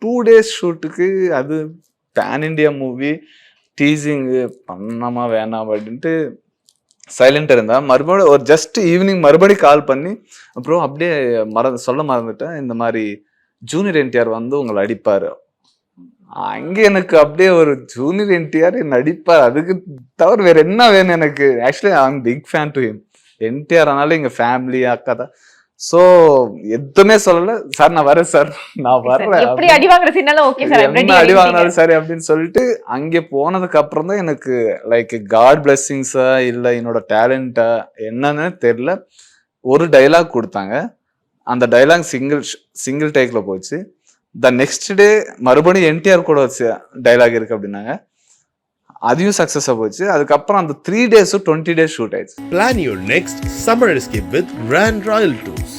2 days ஷூட்டுக்கு அது pan India movie டீசிங்கு பண்ணாமா வேணாம் அப்படின்ட்டு சைலண்டாக இருந்தா. மறுபடியும் ஒரு ஜஸ்ட் ஈவினிங் மறுபடியும் கால் பண்ணி அப்புறம் அப்படியே சொல்ல மறந்துட்டேன், இந்த மாதிரி ஜூனியர் என்டிஆர் வந்து உங்களை அடிப்பாரு. அங்கே எனக்கு அப்படியே ஒரு ஜூனியர் என்டிஆர் நடிப்பார், அதுக்கு தவிர வேற என்ன வேணும் எனக்கு. Actually I am big fan to him. NTR ஆனாலும் எங்க ஃபேமிலி அக்கா தான். ஸோ எதுவுமே சொல்லல, சார் நான் வரேன் சார், நான் வர்றேன், எப்படி அடி வாங்குற சீனாலும் ஓகே சார், என்ன அடி வாங்கினாலும் சரி அப்படின்னு சொல்லிட்டு அங்கே போனதுக்கு அப்புறம் தான் எனக்கு லைக் காட் பிளெஸிங்ஸா இல்லை என்னோட டேலண்டா என்னன்னு தெரியல. ஒரு டைலாக் கொடுத்தாங்க, அந்த டைலாக் சிங்கிள் டேக்ல போச்சு. த நெக்ஸ்ட் டே மறுபடியும் என்டிஆர் கூட வச்சு டைலாக் இருக்கு அப்படின்னாங்க, அதையும் சக்சஸா போச்சு. அதுக்கப்புறம் அந்த 3 days 20 days ஷூட் ஆயிடுச்சு. Plan your next summer escape with Grand Royal Tours.